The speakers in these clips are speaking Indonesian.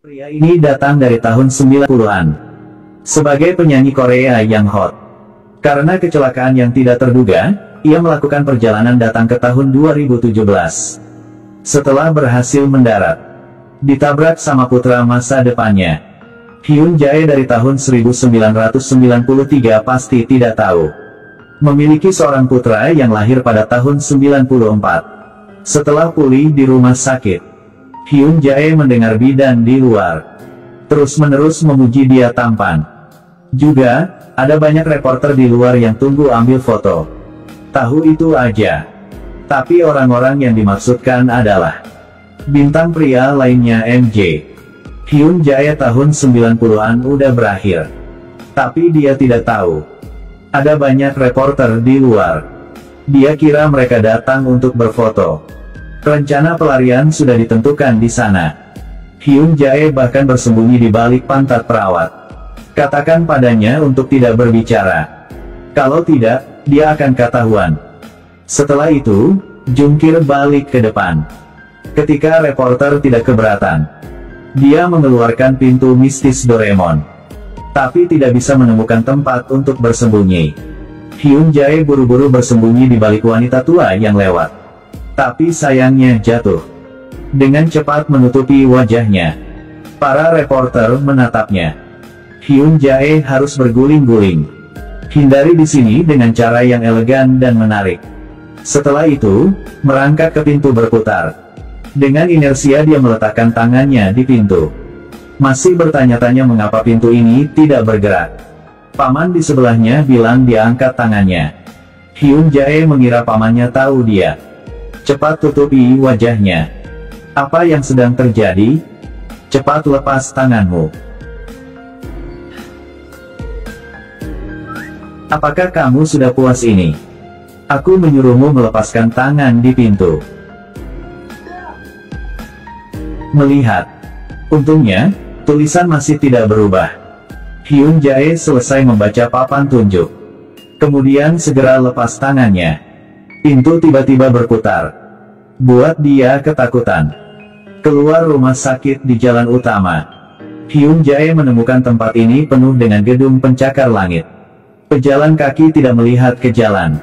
Pria ini datang dari tahun 90-an. Sebagai penyanyi Korea yang hot. Karena kecelakaan yang tidak terduga, ia melakukan perjalanan datang ke tahun 2017. Setelah berhasil mendarat, ditabrak sama putra masa depannya. Hyun Jae dari tahun 1993 pasti tidak tahu. Memiliki seorang putra yang lahir pada tahun 94. Setelah pulih di rumah sakit, Hyun Jae mendengar bidan di luar terus-menerus memuji dia tampan. Juga, ada banyak reporter di luar yang tunggu ambil foto. Tahu itu aja. Tapi orang-orang yang dimaksudkan adalah bintang pria lainnya MJ. Hyun Jae tahun 90-an udah berakhir. Tapi dia tidak tahu. Ada banyak reporter di luar. Dia kira mereka datang untuk berfoto. Rencana pelarian sudah ditentukan di sana. Hyun Jae bahkan bersembunyi di balik pantat perawat. Katakan padanya untuk tidak berbicara. Kalau tidak, dia akan ketahuan. Setelah itu, jungkir balik ke depan. Ketika reporter tidak keberatan, dia mengeluarkan pintu mistis Doraemon. Tapi tidak bisa menemukan tempat untuk bersembunyi. Hyun Jae buru-buru bersembunyi di balik wanita tua yang lewat. Tapi sayangnya jatuh. Dengan cepat menutupi wajahnya. Para reporter menatapnya. Hyun Jae harus berguling-guling. Hindari di sini dengan cara yang elegan dan menarik. Setelah itu, merangkak ke pintu berputar. Dengan inersia dia meletakkan tangannya di pintu. Masih bertanya-tanya mengapa pintu ini tidak bergerak. Paman di sebelahnya bilang dia angkat tangannya. Hyun Jae mengira pamannya tahu dia. Cepat tutupi wajahnya. Apa yang sedang terjadi? Cepat lepas tanganmu. Apakah kamu sudah puas ini? Aku menyuruhmu melepaskan tangan di pintu. Melihat. Untungnya, tulisan masih tidak berubah. Hyun Jae selesai membaca papan tunjuk. Kemudian segera lepas tangannya. Pintu tiba-tiba berputar. Buat dia ketakutan. Keluar rumah sakit di jalan utama. Hyun Jae menemukan tempat ini penuh dengan gedung pencakar langit. Pejalan kaki tidak melihat ke jalan.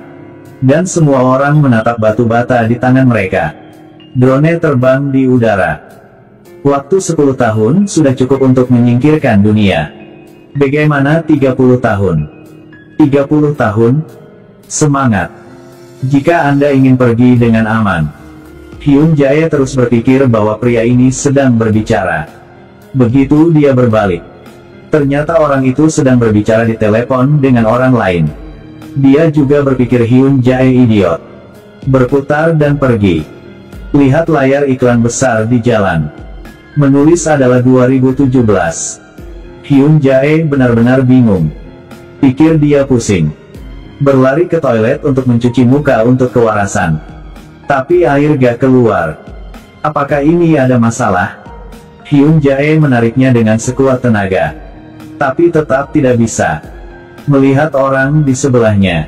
Dan semua orang menatap batu bata di tangan mereka. Drone terbang di udara. Waktu 10 tahun sudah cukup untuk menyingkirkan dunia. Bagaimana 30 tahun? 30 tahun? Semangat. Jika Anda ingin pergi dengan aman. Hyun Jae terus berpikir bahwa pria ini sedang berbicara. Begitu dia berbalik. Ternyata orang itu sedang berbicara di telepon dengan orang lain. Dia juga berpikir Hyun Jae idiot. Berputar dan pergi. Lihat layar iklan besar di jalan. Menulis adalah 2017. Hyun Jae benar-benar bingung. Pikir dia pusing. Berlari ke toilet untuk mencuci muka untuk kewarasan. Tapi air gak keluar. Apakah ini ada masalah? Hyun Jae menariknya dengan sekuat tenaga. Tapi tetap tidak bisa. Melihat orang di sebelahnya.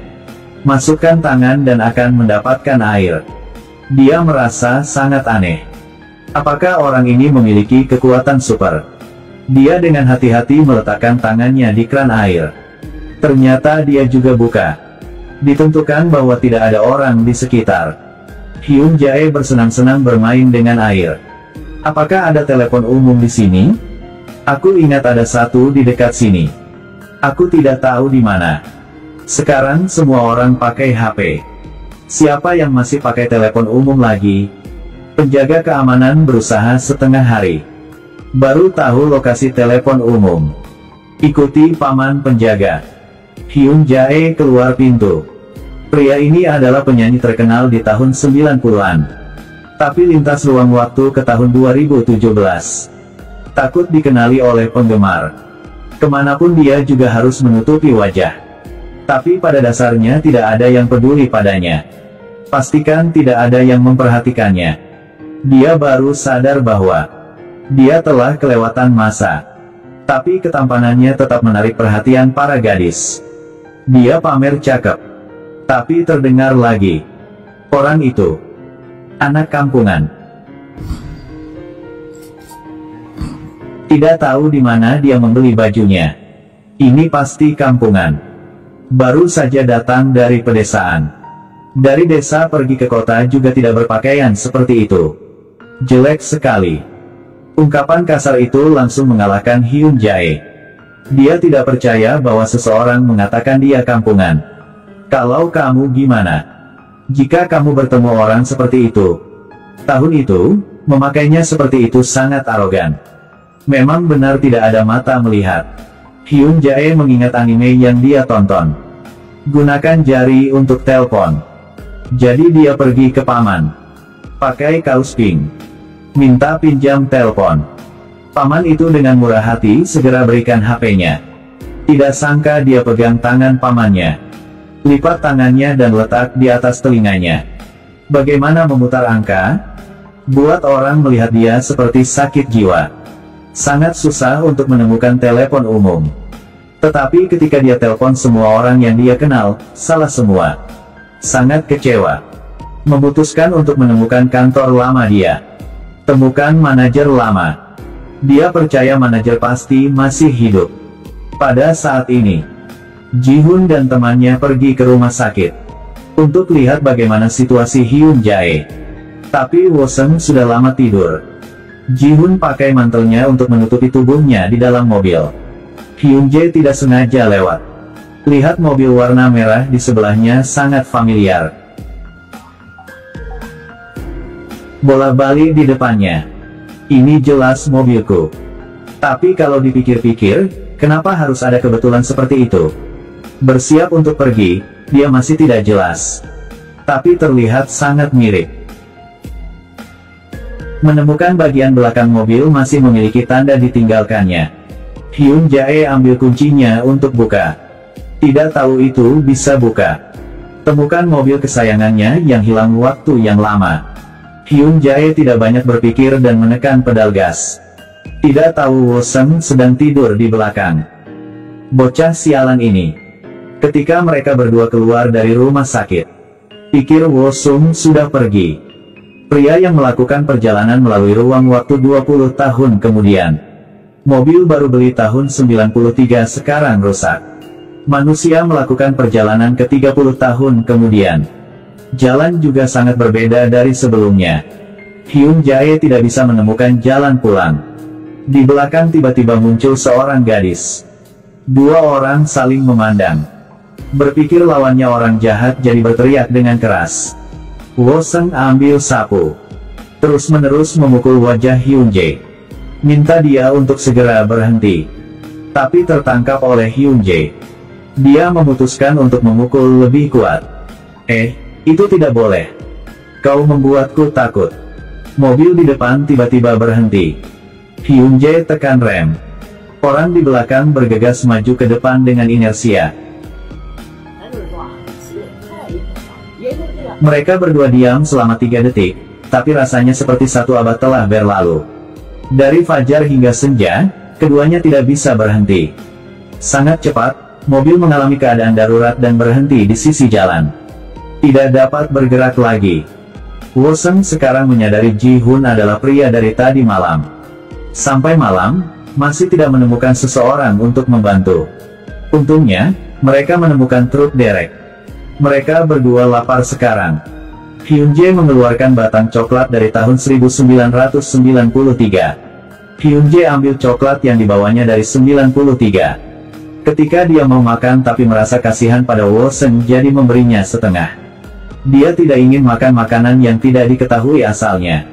Masukkan tangan dan akan mendapatkan air. Dia merasa sangat aneh. Apakah orang ini memiliki kekuatan super? Dia dengan hati-hati meletakkan tangannya di kran air. Ternyata dia juga buka. Ditentukan bahwa tidak ada orang di sekitar. Hyun Jae bersenang-senang bermain dengan air. Apakah ada telepon umum di sini? Aku ingat ada satu di dekat sini. Aku tidak tahu di mana. Sekarang semua orang pakai HP. Siapa yang masih pakai telepon umum lagi? Penjaga keamanan berusaha setengah hari. Baru tahu lokasi telepon umum. Ikuti paman penjaga. Hyun Jae keluar pintu. Pria ini adalah penyanyi terkenal di tahun 90-an. Tapi lintas ruang waktu ke tahun 2017. Takut dikenali oleh penggemar. Kemanapun dia juga harus menutupi wajah. Tapi pada dasarnya tidak ada yang peduli padanya. Pastikan tidak ada yang memperhatikannya. Dia baru sadar bahwa dia telah kelewatan masa. Tapi ketampanannya tetap menarik perhatian para gadis. Dia pamer cakep. Tapi terdengar lagi. Orang itu. Anak kampungan. Tidak tahu di mana dia membeli bajunya. Ini pasti kampungan. Baru saja datang dari pedesaan. Dari desa pergi ke kota juga tidak berpakaian seperti itu. Jelek sekali. Ungkapan kasar itu langsung mengalahkan Hyun Jae. Dia tidak percaya bahwa seseorang mengatakan dia kampungan. Kalau kamu gimana? Jika kamu bertemu orang seperti itu. Tahun itu, memakainya seperti itu sangat arogan. Memang benar tidak ada mata melihat. Hyun Jae mengingat anime yang dia tonton. Gunakan jari untuk telepon. Jadi dia pergi ke paman. Pakai kaos pink. Minta pinjam telepon. Paman itu dengan murah hati segera berikan HP-nya. Tidak sangka dia pegang tangan pamannya. Lipat tangannya dan letak di atas telinganya. Bagaimana memutar angka? Buat orang melihat dia seperti sakit jiwa. Sangat susah untuk menemukan telepon umum. Tetapi ketika dia telepon semua orang yang dia kenal, salah semua. Sangat kecewa. Memutuskan untuk menemukan kantor lama dia. Temukan manajer lama. Dia percaya manajer pasti masih hidup. Pada saat ini, Ji-hun dan temannya pergi ke rumah sakit. Untuk lihat bagaimana situasi Hyun Jae. Tapi Wo-seung sudah lama tidur. Ji-hun pakai mantelnya untuk menutupi tubuhnya di dalam mobil. Hyun Jae tidak sengaja lewat. Lihat mobil warna merah di sebelahnya sangat familiar. Bola-balik di depannya. Ini jelas mobilku. Tapi kalau dipikir-pikir, kenapa harus ada kebetulan seperti itu? Bersiap untuk pergi, dia masih tidak jelas. Tapi terlihat sangat mirip. Menemukan bagian belakang mobil masih memiliki tanda ditinggalkannya. Hyun Jae ambil kuncinya untuk buka. Tidak tahu itu bisa buka. Temukan mobil kesayangannya yang hilang waktu yang lama. Hyun Jae tidak banyak berpikir dan menekan pedal gas. Tidak tahu Wo-seung sedang tidur di belakang. Bocah sialan ini. Ketika mereka berdua keluar dari rumah sakit, pikir Wo-seung sudah pergi. Pria yang melakukan perjalanan melalui ruang waktu 20 tahun kemudian. Mobil baru beli tahun 93 sekarang rusak. Manusia melakukan perjalanan ke 30 tahun kemudian. Jalan juga sangat berbeda dari sebelumnya. Hyun Jae tidak bisa menemukan jalan pulang. Di belakang tiba-tiba muncul seorang gadis. Dua orang saling memandang. Berpikir lawannya orang jahat jadi berteriak dengan keras. Wo-seung ambil sapu. Terus-menerus memukul wajah Hyun Jae. Minta dia untuk segera berhenti. Tapi tertangkap oleh Hyun Jae. Dia memutuskan untuk memukul lebih kuat. Itu tidak boleh. Kau membuatku takut. Mobil di depan tiba-tiba berhenti. Hyun Jae tekan rem. Orang di belakang bergegas maju ke depan dengan inersia. Mereka berdua diam selama 3 detik, tapi rasanya seperti 1 abad telah berlalu. Dari fajar hingga senja, keduanya tidak bisa berhenti. Sangat cepat, mobil mengalami keadaan darurat dan berhenti di sisi jalan. Tidak dapat bergerak lagi. Wo-seung sekarang menyadari Ji-hun adalah pria dari tadi malam. Sampai malam, masih tidak menemukan seseorang untuk membantu. Untungnya, mereka menemukan truk derek. Mereka berdua lapar sekarang. Hyun Jae mengeluarkan batang coklat dari tahun 1993. Hyun Jae ambil coklat yang dibawanya dari 93. Ketika dia mau makan tapi merasa kasihan pada Wo-seung jadi memberinya setengah. Dia tidak ingin makan makanan yang tidak diketahui asalnya.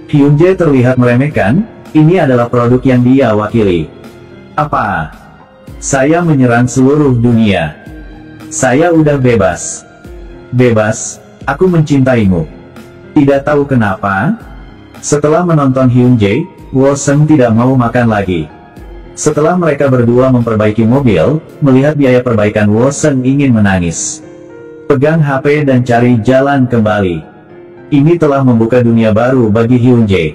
Hyun Jae terlihat meremehkan, ini adalah produk yang dia wakili. Apa? Saya menyerang seluruh dunia. Saya udah bebas. Bebas, aku mencintaimu. Tidak tahu kenapa. Setelah menonton Hyun Jae, Wo-seung tidak mau makan lagi. Setelah mereka berdua memperbaiki mobil, melihat biaya perbaikan Wo-seung ingin menangis. Pegang HP dan cari jalan kembali. Ini telah membuka dunia baru bagi Hyun Jae.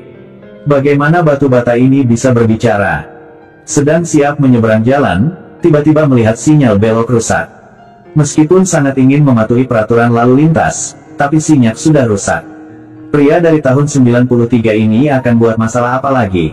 Bagaimana batu bata ini bisa berbicara? Sedang siap menyeberang jalan, tiba-tiba melihat sinyal belok rusak. Meskipun sangat ingin mematuhi peraturan lalu lintas, tapi sinyal sudah rusak. Pria dari tahun 93 ini akan buat masalah apa lagi?